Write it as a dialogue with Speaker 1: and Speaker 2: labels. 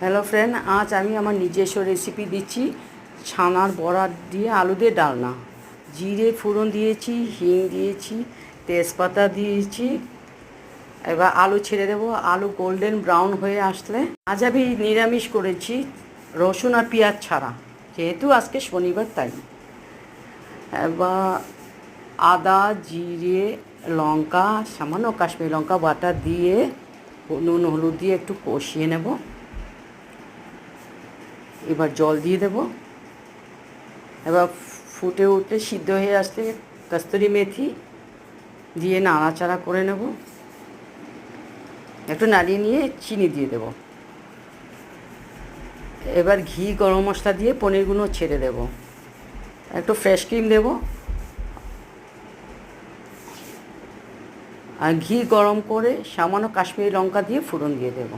Speaker 1: Hello friend, আজ আমি আমার নিজস্ব রেসিপি দিচ্ছি ছানার বড়া দিয়ে আলু দিয়ে ডালনা। জিরে ফোড়ন দিয়েছি, হিং দিয়েছি, তেজপাতা দিয়েছি। এবার আলু ছেড়ে দেবো। আলু গোল্ডেন ব্রাউন হয়ে আসলে, আজ আমি নিরামিষ করেছি, রসুন আর পেঁয়াজ ছাড়া, যেহেতু আজকে শনিবার তাই। এবার আদা, জিরে, লঙ্কা, সামান্য কাশ্মীরি লঙ্কা বাটা দিয়ে নুন হলুদ দিয়ে একটু কষিয়ে নেব। এবার জল দিয়ে দেব। এবার ফুটে উঠে সিদ্ধ হয়ে আসলে কস্তুরি মেথি দিয়ে নাড়াচাড়া করে নেব। একটু নাড়িয়ে নিয়ে চিনি দিয়ে দেব। এবার ঘি, গরম মশলা দিয়ে পনিরগুলো ছেড়ে দেব। একটু ফ্রেশ ক্রিম দেব আর ঘি গরম করে সামান্য কাশ্মীরি লঙ্কা দিয়ে ফোড়ন দিয়ে দেব।